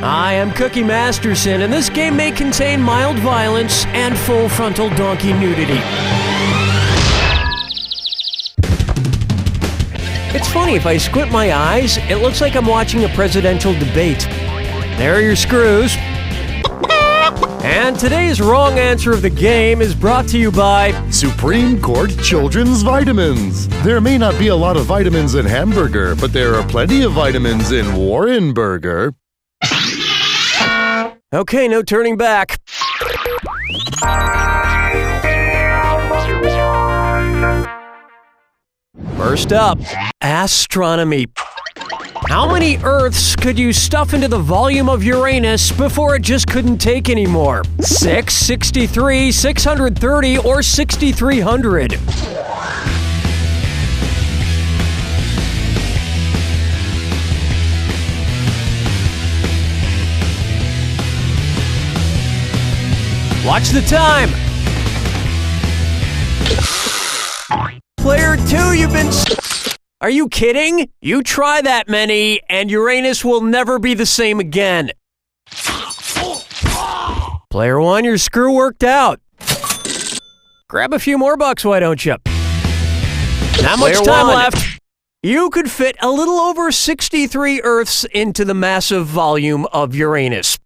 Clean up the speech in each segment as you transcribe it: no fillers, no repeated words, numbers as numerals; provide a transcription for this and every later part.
I am Cookie Masterson, and this game may contain mild violence and full frontal donkey nudity. It's funny, if I squint my eyes, it looks like I'm watching a presidential debate. There are your screws. And today's wrong answer of the game is brought to you by Supreme Court Children's Vitamins. There may not be a lot of vitamins in hamburger, but there are plenty of vitamins in Warren Burger. Okay, no turning back. First up, astronomy. How many Earths could you stuff into the volume of Uranus before it just couldn't take anymore? 6, 63, 630, or 6,300? Watch the time! Player 2, you've been... Are you kidding? You try that many, and Uranus will never be the same again. Player 1, your screw worked out. Grab a few more bucks, why don't you? Not much time left. You could fit a little over 63 Earths into the massive volume of Uranus.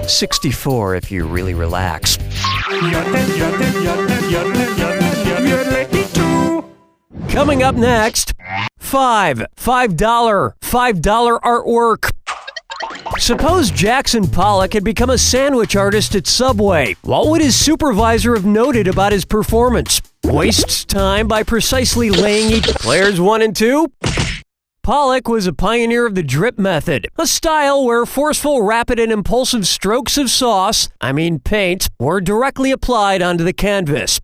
64 if you really relax. Coming up next, $5 artwork. Suppose Jackson Pollock had become a sandwich artist at Subway. What would his supervisor have noted about his performance? Wastes time by precisely laying each... Players 1 and 2. Pollock was a pioneer of the drip method, a style where forceful, rapid, and impulsive strokes of paint, were directly applied onto the canvas.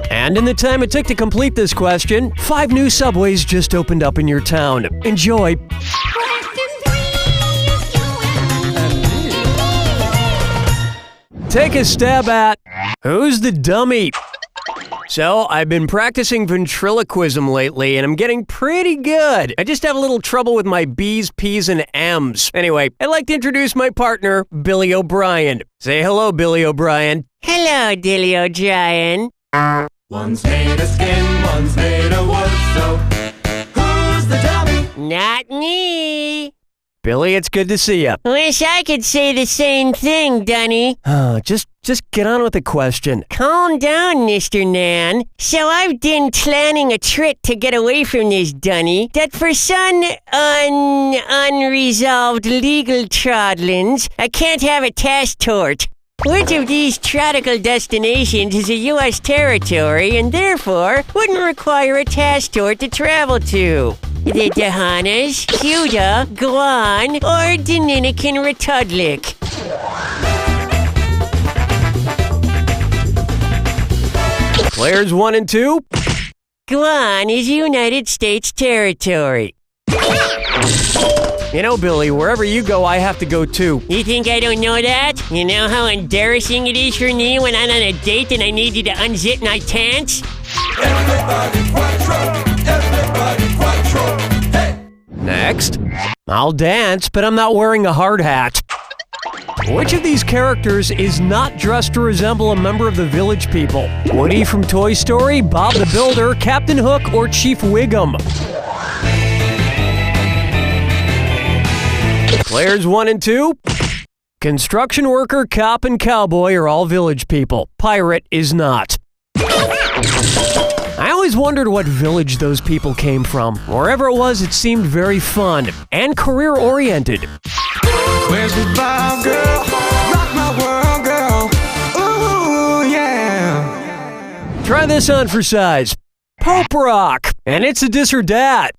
And in the time it took to complete this question, 5 new Subways just opened up in your town. Enjoy! Take a stab at Who's the Dummy? So, I've been practicing ventriloquism lately, and I'm getting pretty good. I just have a little trouble with my B's, P's, and M's. Anyway, I'd like to introduce my partner, Billy O'Brien. Say hello, Billy O'Brien. Hello, Dilly O'Brien. One's made of skin, one's made of wood, so who's the dummy? Not me. Billy, it's good to see you. Wish I could say the same thing, Dunny. Just get on with the question. Calm down, Mr. Nan. So I've been planning a trick to get away from this, Dunny, that for some unresolved legal trodlings, I can't have a task tort. Which of these tropical destinations is a U.S. territory and therefore wouldn't require a task tort to travel to? The Bahamas, Cuba, Guam, or Dominican Republic? Players 1 and 2. Guam is United States territory. You know, Billy, wherever you go, I have to go too. You think I don't know that? You know how embarrassing it is for me when I'm on a date and I need you to unzip my pants? Everybody quattro, everybody quattro, hey! Next, I'll dance, but I'm not wearing a hard hat. Which of these characters is not dressed to resemble a member of the Village People? Woody from Toy Story, Bob the Builder, Captain Hook, or Chief Wiggum? Players 1 and 2. Construction worker, cop, and cowboy are all Village People. Pirate is not. I always wondered what village those people came from. Wherever it was, it seemed very fun and career-oriented. Where's the vibe, girl? Rock my world, girl. Ooh, yeah. Try this on for size. Pope Rock, and it's a DisorDat.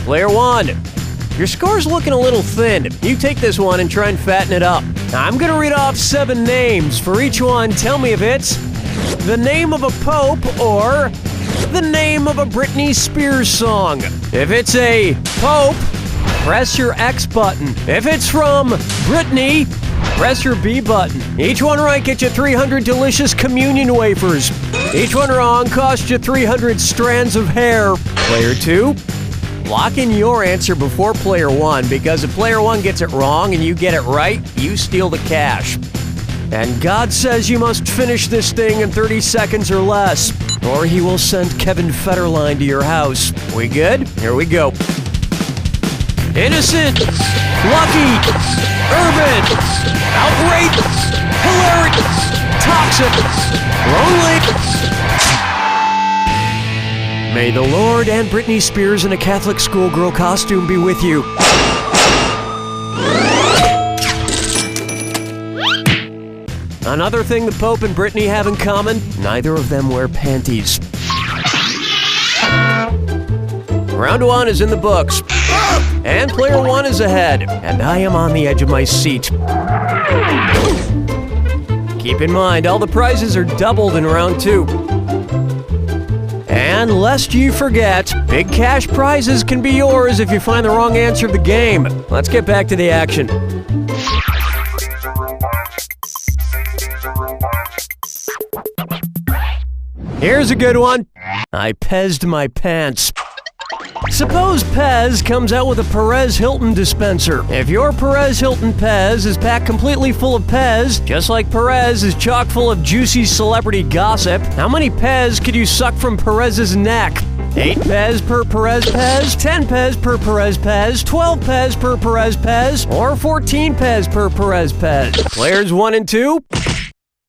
Player 1. Your score's looking a little thin. You take this one and try and fatten it up. I'm gonna read off 7 names. For each one, tell me if it's the name of a pope or the name of a Britney Spears song. If it's a pope, press your X button. If it's from Britney, press your B button. Each one right gets you 300 delicious communion wafers. Each one wrong costs you 300 strands of hair. Player 2. Lock in your answer before player 1, because if player 1 gets it wrong and you get it right, you steal the cash. And God says you must finish this thing in 30 seconds or less, or he will send Kevin Federline to your house. We good? Here we go. Innocent, lucky, urban, outrageous, hilarious, toxic, lonely. May the Lord and Britney Spears in a Catholic schoolgirl costume be with you. Another thing the Pope and Britney have in common, neither of them wear panties. Round 1 is in the books, and player 1 is ahead, and I am on the edge of my seat. Keep in mind, all the prizes are doubled in round 2. And lest you forget, big cash prizes can be yours if you find the wrong answer of the game. Let's get back to the action. Here's a good one. I pezzed my pants. Suppose Pez comes out with a Perez Hilton dispenser. If your Perez Hilton Pez is packed completely full of Pez, just like Perez is chock full of juicy celebrity gossip, how many Pez could you suck from Perez's neck? 8 Pez per Perez Pez, 10 Pez per Perez Pez, 12 Pez per Perez Pez, or 14 Pez per Perez Pez. Players 1 and 2.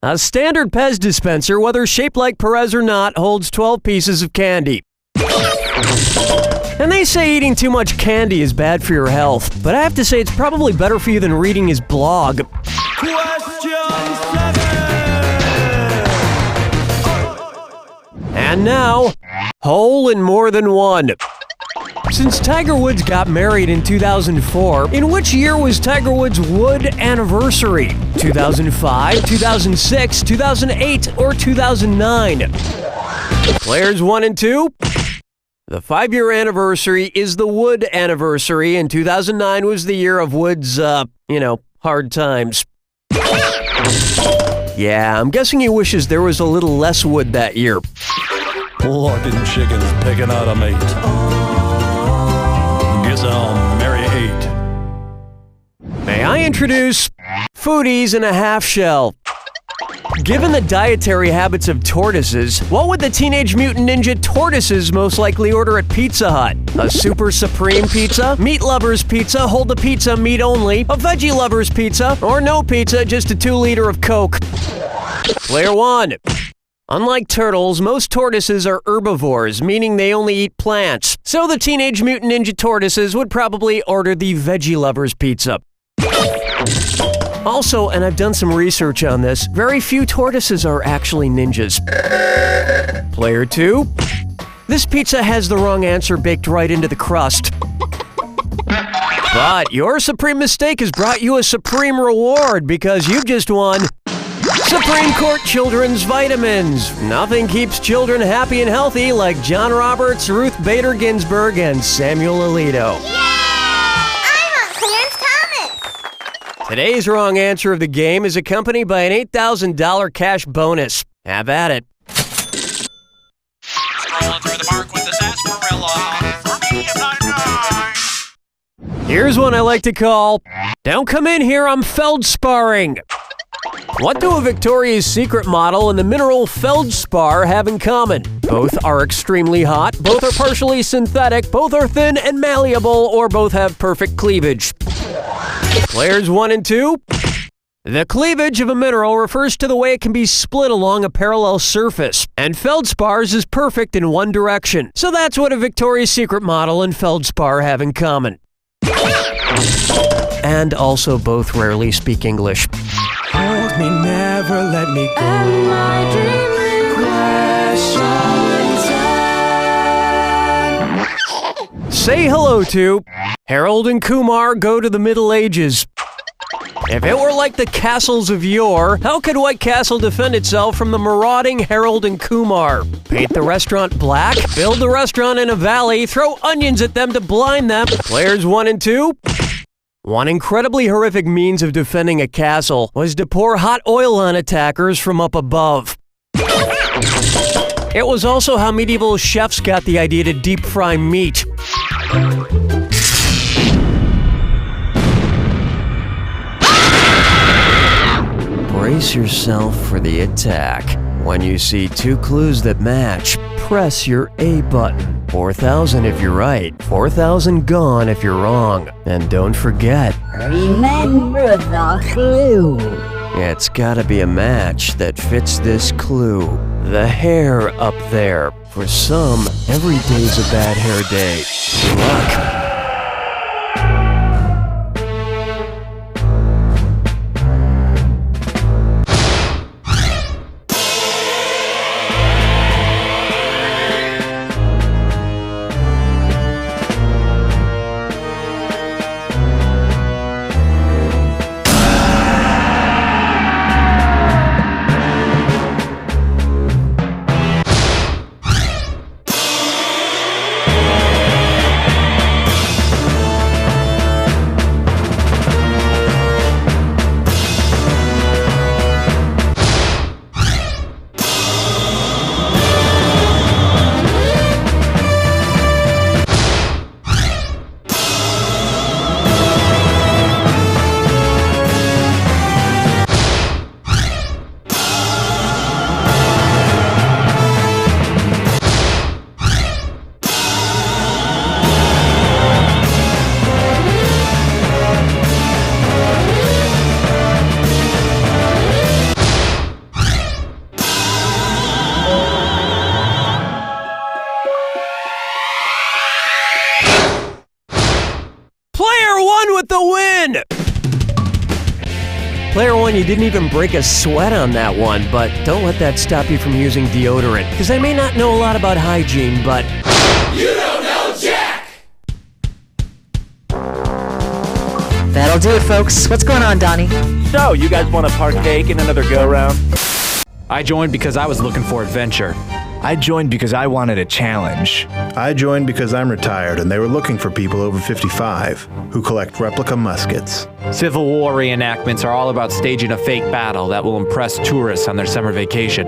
A standard Pez dispenser, whether shaped like Perez or not, holds 12 pieces of candy. And they say eating too much candy is bad for your health, but I have to say it's probably better for you than reading his blog. And now, hole in more than one. Since Tiger Woods got married in 2004, in which year was Tiger Woods' wood anniversary? 2005, 2006, 2008, or 2009? Players 1 and 2. The 5-year anniversary is the Wood anniversary, and 2009 was the year of Wood's, hard times. Yeah, I'm guessing he wishes there was a little less wood that year. Looking chickens picking out a mate. Guess I'll marry 8. May I introduce Foodies in a Half Shell. Given the dietary habits of tortoises, what would the Teenage Mutant Ninja Tortoises most likely order at Pizza Hut? A Super Supreme Pizza? Meat Lovers Pizza, hold the pizza, meat only? A Veggie Lovers Pizza? Or no pizza, just a 2-liter of Coke? Player 1. Unlike turtles, most tortoises are herbivores, meaning they only eat plants. So the Teenage Mutant Ninja Tortoises would probably order the Veggie Lovers Pizza. Also, and I've done some research on this, very few tortoises are actually ninjas. Player 2. This pizza has the wrong answer baked right into the crust. But your supreme mistake has brought you a supreme reward because you've just won Supreme Court Children's Vitamins. Nothing keeps children happy and healthy like John Roberts, Ruth Bader Ginsburg, and Samuel Alito. Today's wrong answer of the game is accompanied by an $8,000 cash bonus. Have at it. Strolling through the park with the sarsaparilla. For me, I'm 99. Here's one I like to call, Don't Come In Here, I'm Feldsparring. What do a Victoria's Secret model and the mineral feldspar have in common? Both are extremely hot, both are partially synthetic, both are thin and malleable, or both have perfect cleavage. Players 1 and 2. The cleavage of a mineral refers to the way it can be split along a parallel surface, and feldspars is perfect in one direction. So that's what a Victoria's Secret model and feldspar have in common. And also both rarely speak English. Hold me, never let me go. And my dream Say hello to Harold and Kumar Go to the Middle Ages. If it were like the castles of yore, how could White Castle defend itself from the marauding Harold and Kumar? Paint the restaurant black, build the restaurant in a valley, throw onions at them to blind them. Players 1 and 2. One incredibly horrific means of defending a castle was to pour hot oil on attackers from up above. It was also how medieval chefs got the idea to deep fry meat. Brace yourself for the attack. When you see 2 clues that match, press your A button. 4,000 if you're right, 4,000 gone if you're wrong. And don't forget, Remember the clue. it's gotta be a match that fits this clue. The hair up there. For some, every day's a bad hair day. Good luck. Player 1 with the win! Player 1, you didn't even break a sweat on that one, but don't let that stop you from using deodorant, because I may not know a lot about hygiene, but... You don't know Jack! That'll do it, folks. What's going on, Donnie? So, you guys want to partake in another go-round? I joined because I was looking for adventure. I joined because I wanted a challenge. I joined because I'm retired and they were looking for people over 55 who collect replica muskets. Civil War reenactments are all about staging a fake battle that will impress tourists on their summer vacation.